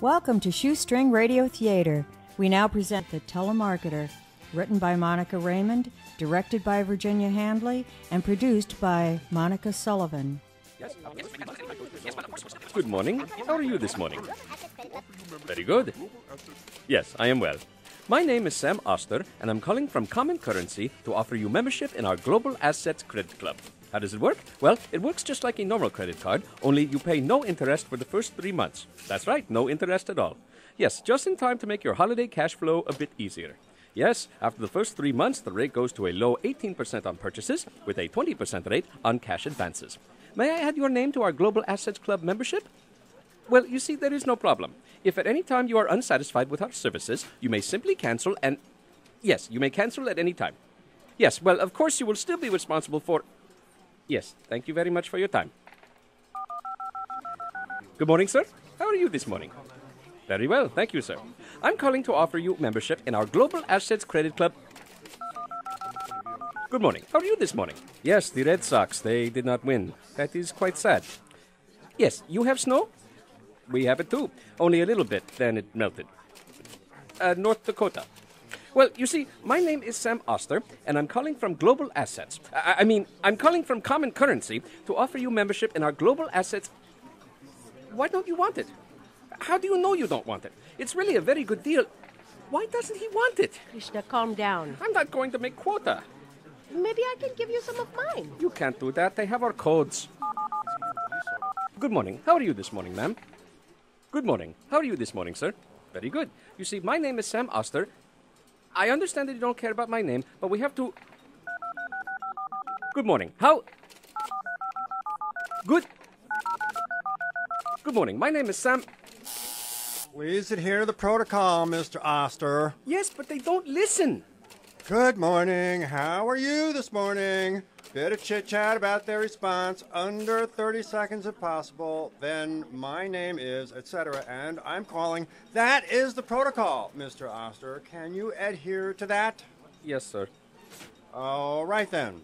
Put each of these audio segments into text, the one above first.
Welcome to Shoestring Radio Theatre. We now present The Telemarketer, written by Monica Raymond, directed by Virginia Handley, and produced by Monica Sullivan. Good morning. How are you this morning? Very good. Yes, I am well. My name is Sam Oster, and I'm calling from Common Currency to offer you membership in our Global Assets Credit Club. How does it work? Well, it works just like a normal credit card, only you pay no interest for the first 3 months. That's right, no interest at all. Yes, just in time to make your holiday cash flow a bit easier. Yes, after the first 3 months, the rate goes to a low 18% on purchases, with a 20% rate on cash advances. May I add your name to our Global Assets Club membership? Well, you see, there is no problem. If at any time you are unsatisfied with our services, you may simply cancel and... Yes, you may cancel at any time. Yes, well, of course you will still be responsible for... Yes, thank you very much for your time. Good morning, sir. How are you this morning? Very well, thank you, sir. I'm calling to offer you membership in our Global Assets Credit Club. Good morning. How are you this morning? Yes, the Red Sox, they did not win. That is quite sad. Yes, you have snow? We have it too. Only a little bit, then it melted. North Dakota. Well, you see, my name is Sam Oster, and I'm calling from Global Assets. I'm calling from Common Currency to offer you membership in our Global Assets. Why don't you want it? How do you know you don't want it? It's really a very good deal. Why doesn't he want it? Krishna, calm down. I'm not going to make quota. Maybe I can give you some of mine. You can't do that. They have our codes. Good morning. How are you this morning, ma'am? Good morning. How are you this morning, sir? Very good. You see, my name is Sam Oster. I understand that you don't care about my name, but we have to... Good morning. Good morning. My name is Sam... Please adhere to the protocol, Mr. Oster. Yes, but they don't listen. Good morning. How are you this morning? Bit of chit-chat about their response, under 30 seconds if possible. Then my name is, etc., and I'm calling. That is the protocol, Mr. Oster. Can you adhere to that? Yes, sir. All right, then.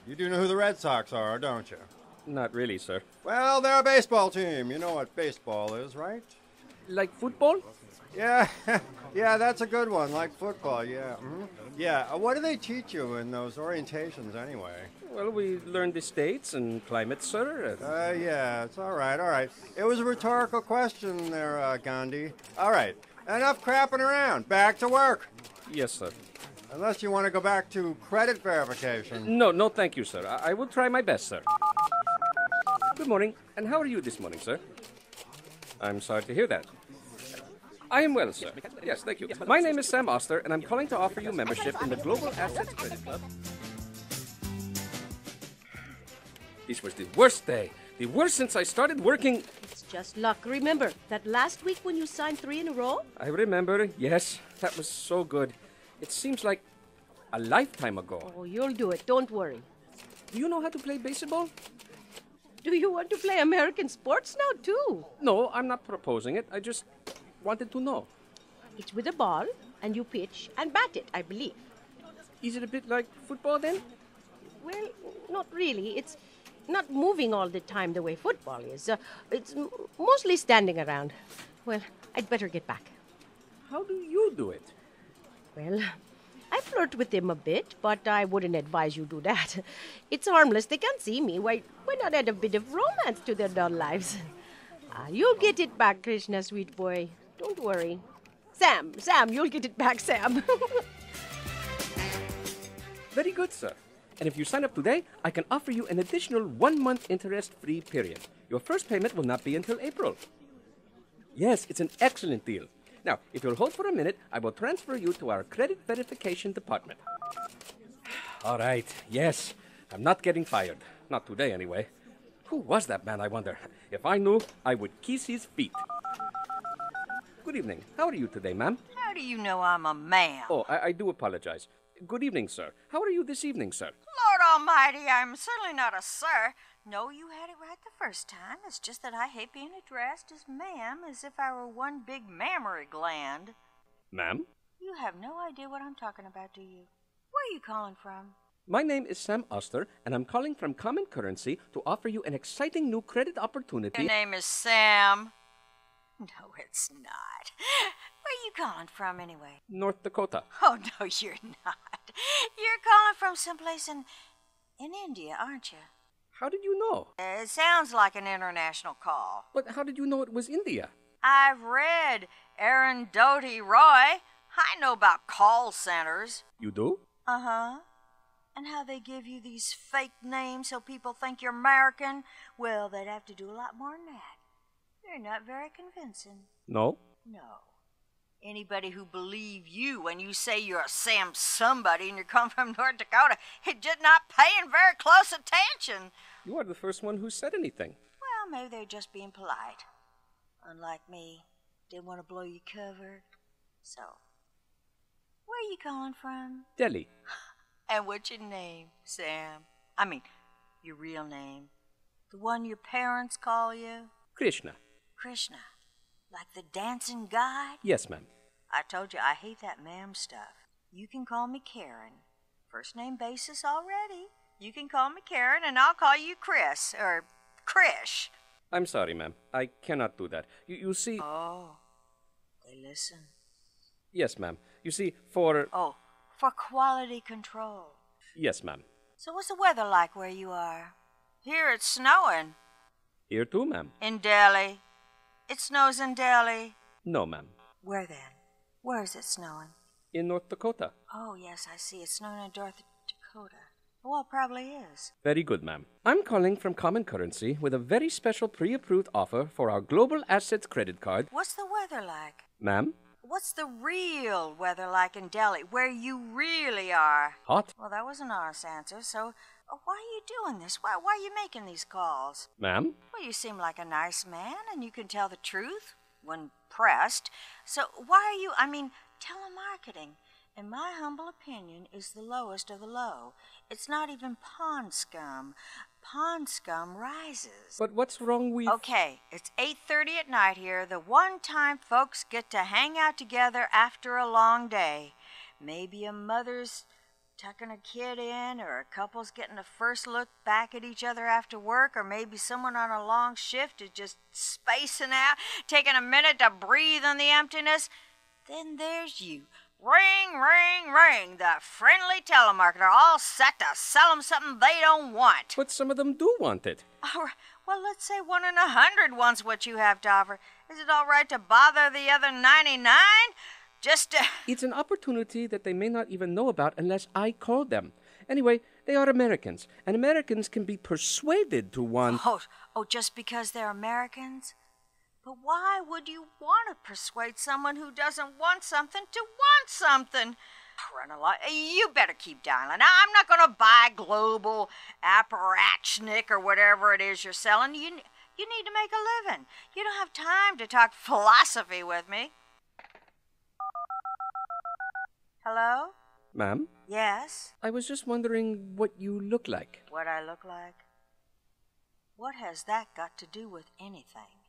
You do know who the Red Sox are, don't you? Not really, sir. Well, they're a baseball team. You know what baseball is, right? Like football? Yeah, yeah, that's a good one, like football, yeah. Mm-hmm. Yeah, what do they teach you in those orientations anyway? Well, we learned the states and climate, sir. Yeah, it's all right. It was a rhetorical question there, Gandhi. All right, enough crapping around. Back to work. Yes, sir. Unless you want to go back to credit verification. No, thank you, sir. I will try my best, sir. Good morning, and how are you this morning, sir? I'm sorry to hear that. I am well, sir. Yes, thank you. My name is Sam Oster, and I'm calling to offer you membership in the Global Assets Credit Club. This was the worst day. The worst since I started working. It's just luck. Remember that last week when you signed 3 in a row? I remember, yes. That was so good. It seems like a lifetime ago. Oh, you'll do it. Don't worry. Do you know how to play baseball? Do you want to play American sports now, too? No, I'm not proposing it. I just wanted to know. It's with a ball, and you pitch and bat it, I believe. Is it a bit like football, then? Well, not really. It's not moving all the time the way football is. It's mostly standing around. Well, I'd better get back. How do you do it? Well, I flirt with them a bit, but I wouldn't advise you do that. It's harmless. They can't see me. Why not add a bit of romance to their dull lives? You'll get it back, Krishna, sweet boy. Don't worry. Sam, you'll get it back, Sam. Very good, sir. And if you sign up today, I can offer you an additional 1-month interest-free period. Your first payment will not be until April. Yes, it's an excellent deal. Now, if you'll hold for a minute, I will transfer you to our credit verification department. All right, yes. I'm not getting fired. Not today, anyway. Who was that man, I wonder? If I knew, I would kiss his feet. Good evening. How are you today, ma'am? How do you know I'm a man? Oh, I do apologize. Good evening, sir. How are you this evening, sir? Lord Almighty, I'm certainly not a sir. No, you had it right the first time. It's just that I hate being addressed as ma'am, as if I were one big mammary gland. Ma'am? You have no idea what I'm talking about, do you? Where are you calling from? My name is Sam Oster, and I'm calling from Common Currency to offer you an exciting new credit opportunity. Your name is Sam. No, it's not. Where are you calling from, anyway? North Dakota. Oh, no, you're not. You're calling from someplace in India, aren't you? How did you know? It sounds like an international call. But how did you know it was India? I've read Arundhati Roy. I know about call centers. You do? Uh-huh. And how they give you these fake names so people think you're American? Well, they'd have to do a lot more than that. You're not very convincing. No? No. Anybody who believes you when you say you're a Sam somebody and you come from North Dakota is just not paying very close attention. You are the first one who said anything. Well, maybe they're just being polite. Unlike me, didn't want to blow your cover. So, where are you calling from? Delhi. And what's your name, Sam? I mean, your real name. The one your parents call you? Krishna. Krishna. Like the dancing god? Yes, ma'am. I told you I hate that ma'am stuff. You can call me Karen. First name basis already. You can call me Karen and I'll call you Chris, or Krish. I'm sorry, ma'am. I cannot do that. You see... Oh, they listen. Yes, ma'am. You see, for... Oh, for quality control. Yes, ma'am. So what's the weather like where you are? Here it's snowing. Here too, ma'am. In Delhi. It snows in Delhi. No, ma'am. Where then? Where is it snowing? In North Dakota. Oh, yes, I see. It's snowing in North Dakota. Well, it probably is. Very good, ma'am. I'm calling from Common Currency with a very special pre-approved offer for our Global Assets credit card. What's the weather like? Ma'am? What's the real weather like in Delhi, where you really are? Hot. Well, that was an honest answer, so why are you doing this? Why are you making these calls? Ma'am? Well, you seem like a nice man, and you can tell the truth when pressed. So why are you, telemarketing, in my humble opinion, is the lowest of the low. It's not even pond scum. Pond scum rises. But what's wrong with... Okay, it's 8:30 at night here, the one time folks get to hang out together after a long day. Maybe a mother's tucking a kid in, or a couple's getting a first look back at each other after work, or maybe someone on a long shift is just spacing out, taking a minute to breathe in the emptiness. Then there's you. Ring, ring, ring, the friendly telemarketer, all set to sell them something they don't want. But some of them do want it. Well, let's say 1 in 100 wants what you have to offer. Is it all right to bother the other 99? Just to... It's an opportunity that they may not even know about unless I call them. Anyway, they are Americans, and Americans can be persuaded to want... Oh, just because they're Americans? But why would you want to persuade someone who doesn't want something to want something? Run along. You better keep dialing. I'm not going to buy global apparatchik or whatever it is you're selling. You need to make a living. You don't have time to talk philosophy with me. Hello? Ma'am? Yes? I was just wondering what you look like. What I look like? What has that got to do with anything?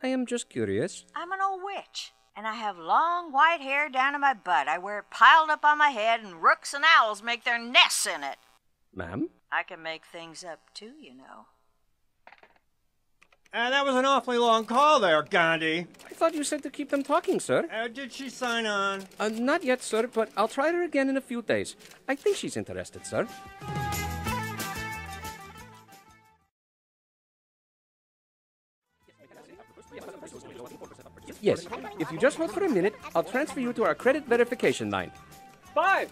I am just curious. I'm an old witch, and I have long white hair down to my butt. I wear it piled up on my head, and rooks and owls make their nests in it. Ma'am? I can make things up, too, you know. That was an awfully long call there, Gandhi. I thought you said to keep them talking, sir. Did she sign on? Not yet, sir, but I'll try her again in a few days. I think she's interested, sir. Yes, if you just hold for a minute, I'll transfer you to our credit verification line. 5!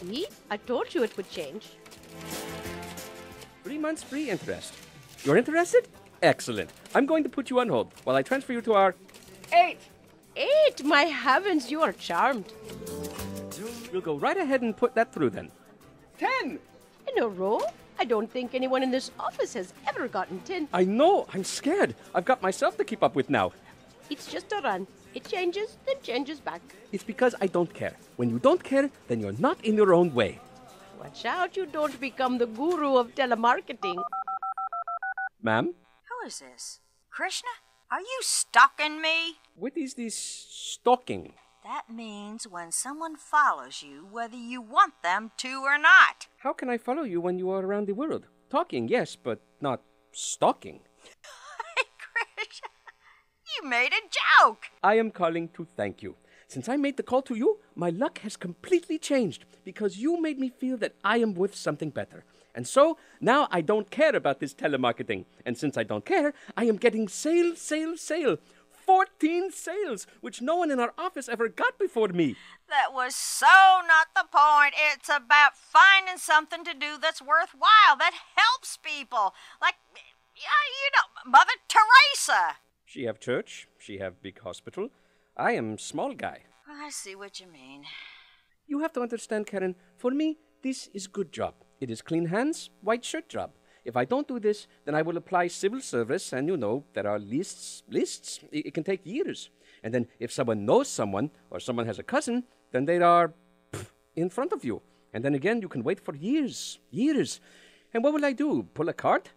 See? I told you it would change. 3 months free interest. You're interested? Excellent. I'm going to put you on hold while I transfer you to our... 8! 8? My heavens, you are charmed. We'll go right ahead and put that through then. 10! In a row? I don't think anyone in this office has ever gotten 10. I know. I'm scared. I've got myself to keep up with now. It's just a run. It changes, then changes back. It's because I don't care. When you don't care, then you're not in your own way. Watch out you don't become the guru of telemarketing. Ma'am? Who is this? Krishna? Are you stalking me? What is this stalking? That means when someone follows you, whether you want them to or not. How can I follow you when you are around the world? Talking, yes, but not stalking. Krishna, You made a joke. I am calling to thank you. Since I made the call to you, my luck has completely changed because you made me feel that I am worth something better. And so, now I don't care about this telemarketing. And since I don't care, I am getting sale. 14 sales, which no one in our office ever got before me. That was so not the point. It's about finding something to do that's worthwhile, that helps people. Like, Mother Teresa. She have church, she have big hospital. I am small guy. I see what you mean. You have to understand, Karen, for me, this is good job. It is clean hands, white shirt job. If I don't do this, then I will apply civil service, and there are lists. It can take years. And then if someone knows someone, or someone has a cousin, then they are in front of you. And then again, you can wait for years. And what will I do, pull a card?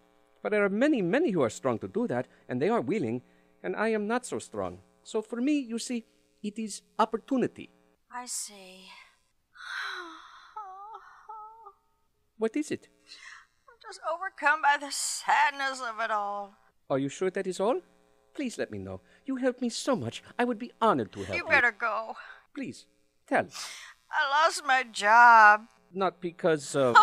But there are many who are strong to do that, and they are willing, and I am not so strong. So for me, you see, it is opportunity. I see. What is it? Just overcome by the sadness of it all. Are you sure that is all? Please let me know. You helped me so much. I would be honored to help you. You better go. Please, tell. I lost my job. Not because of...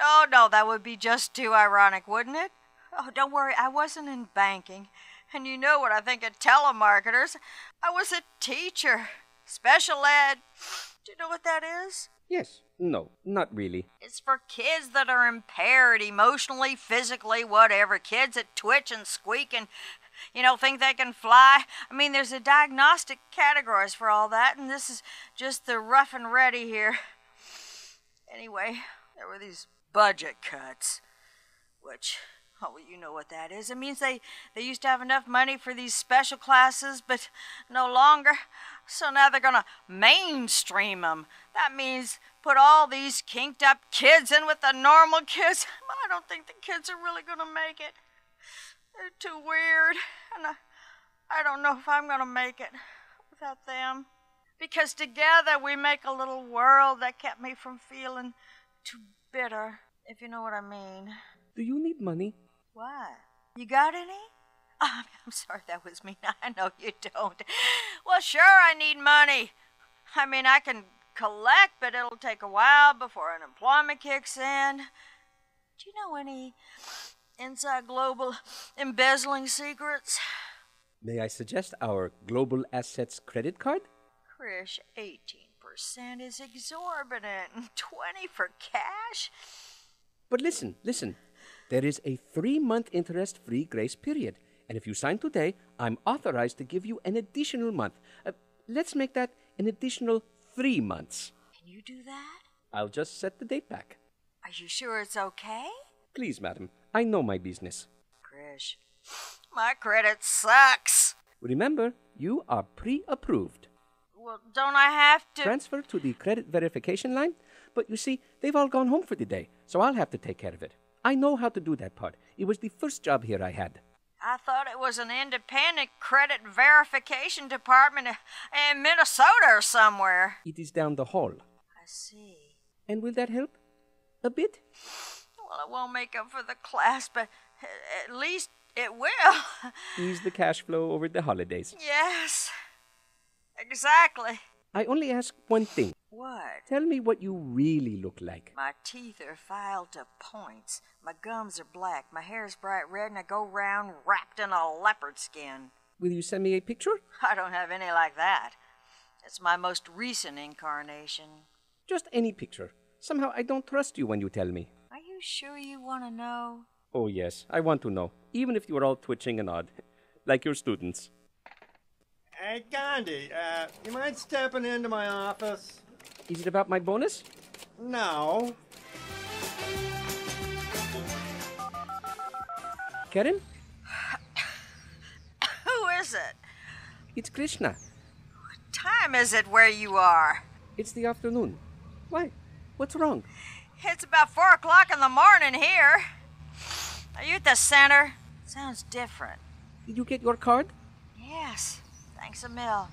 Oh, no, that would be just too ironic, wouldn't it? Oh, don't worry, I wasn't in banking. And you know what I think of telemarketers. I was a teacher. Special ed. Do you know what that is? Yes. No, not really. It's for kids that are impaired emotionally, physically, whatever. Kids that twitch and squeak and, think they can fly. I mean, there's a diagnostic categories for all that, and this is just the rough and ready here. Anyway, there were these budget cuts, which... Oh, well, you know what that is. It means they used to have enough money for these special classes, but no longer. So now they're going to mainstream them. That means put all these kinked-up kids in with the normal kids. But I don't think the kids are really going to make it. They're too weird. And I don't know if I'm going to make it without them. Because together we make a little world that kept me from feeling too bitter, if you know what I mean. Do you need money? What? You got any? Oh, I'm sorry, that was mean. I know you don't. Well, sure, I need money. I mean, I can collect, but it'll take a while before unemployment kicks in. Do you know any inside global embezzling secrets? May I suggest our Global Assets credit card? Krish, 18% is exorbitant. 20 for cash? But listen. There is a 3-month interest-free grace period. And if you sign today, I'm authorized to give you an additional month. Let's make that an additional 3 months. Can you do that? I'll just set the date back. Are you sure it's okay? Please, madam. I know my business. Krish, my credit sucks. Remember, you are pre-approved. Well, don't I have to... Transfer to the credit verification line? But you see, they've all gone home for the day, so I'll have to take care of it. I know how to do that part. It was the first job here I had. I thought it was an independent credit verification department in Minnesota or somewhere. It is down the hall. I see. And will that help? A bit? Well, it won't make up for the class, but at least it will. Ease the cash flow over the holidays. Yes, exactly. I only ask one thing. What? Tell me what you really look like. My teeth are filed to points. My gums are black. My hair's bright red, and I go round wrapped in a leopard skin. Will you send me a picture? I don't have any like that. It's my most recent incarnation. Just any picture. Somehow I don't trust you when you tell me. Are you sure you want to know? Oh, yes. I want to know. Even if you are all twitching and odd. Like your students. Hey, Gandhi, you mind stepping into my office? Is it about my bonus? No. Karen? Who is it? It's Krishna. What time is it where you are? It's the afternoon. Why? What's wrong? It's about 4 o'clock in the morning here. Are you at the center? Sounds different. Did you get your card? Yes, thanks a mill.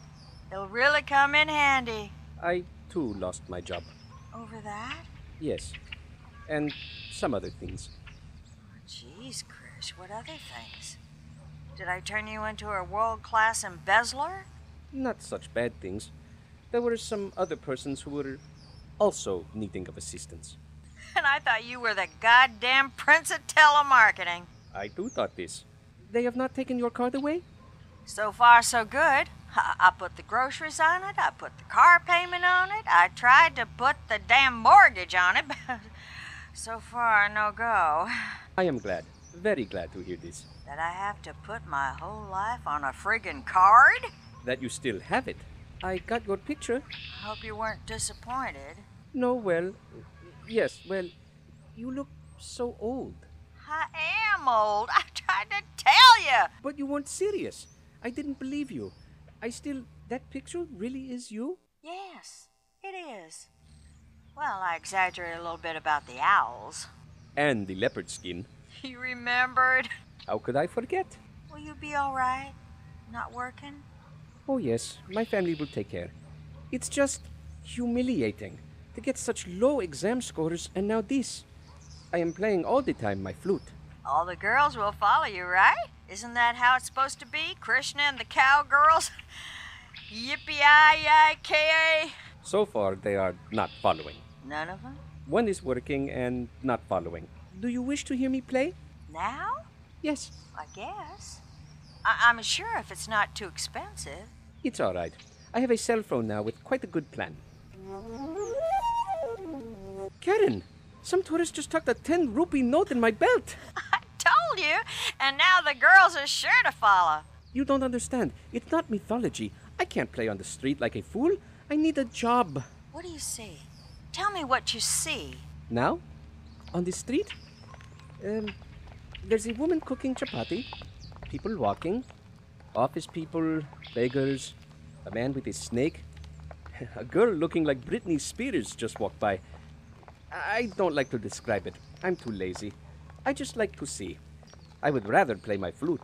It'll really come in handy. I, too, lost my job. Over that? Yes. And some other things. Oh, jeez, Krish, what other things? Did I turn you into a world-class embezzler? Not such bad things. There were some other persons who were also needing of assistance. And I thought you were the goddamn prince of telemarketing. I too thought this. They have not taken your card away? So far, so good. I put the groceries on it. I put the car payment on it. I tried to put the damn mortgage on it, but so far, no go. I am glad, very glad to hear this. That I have to put my whole life on a friggin' card? That you still have it. I got your picture. I hope you weren't disappointed. No, well, yes, well, you look so old. I am old. I tried to tell you. But you weren't serious. I didn't believe you. That picture really is you? Yes, it is. Well, I exaggerate a little bit about the owls. And the leopard skin. You remembered? How could I forget? Will you be all right? Not working? Oh, yes, my family will take care. It's just humiliating to get such low exam scores and now this. I am playing all the time my flute. All the girls will follow you, right? Isn't that how it's supposed to be? Krishna and the cowgirls? Yippee-yi-yi-ki-yay. So far, they are not following. None of them? One is working and not following. Do you wish to hear me play? Now? Yes. I guess. I'm sure if it's not too expensive. It's all right. I have a cell phone now with quite a good plan. Karen, some tourist just tucked a 10-rupee note in my belt. I told you, and now the girls are sure to follow. You don't understand. It's not mythology. I can't play on the street like a fool. I need a job. What do you see? Tell me what you see. Now? On the street? There's a woman cooking chapati, people walking, office people, beggars, a man with a snake, a girl looking like Britney Spears just walked by. I don't like to describe it. I'm too lazy. I just like to see. I would rather play my flute.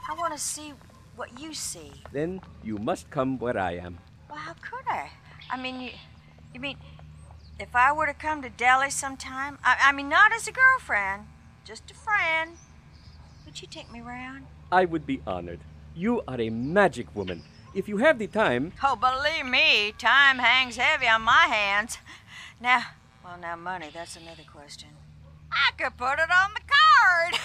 I want to see what you see. Then you must come where I am. Well, how could I? I mean, you mean if I were to come to Delhi sometime? I mean, not as a girlfriend, just a friend. Would you take me around? I would be honored. You are a magic woman. If you have the time... Oh, believe me, time hangs heavy on my hands. Now, money, that's another question. I could put it on the card.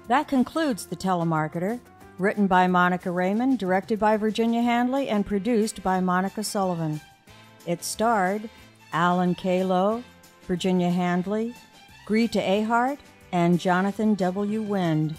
That concludes The Telemarketer, written by Monica Raymond, directed by Virginia Handley, and produced by Monica Sullivan. It starred Alan Caylow, Virginia Handley, Greeta Ahart, and Jonathan W. Wind.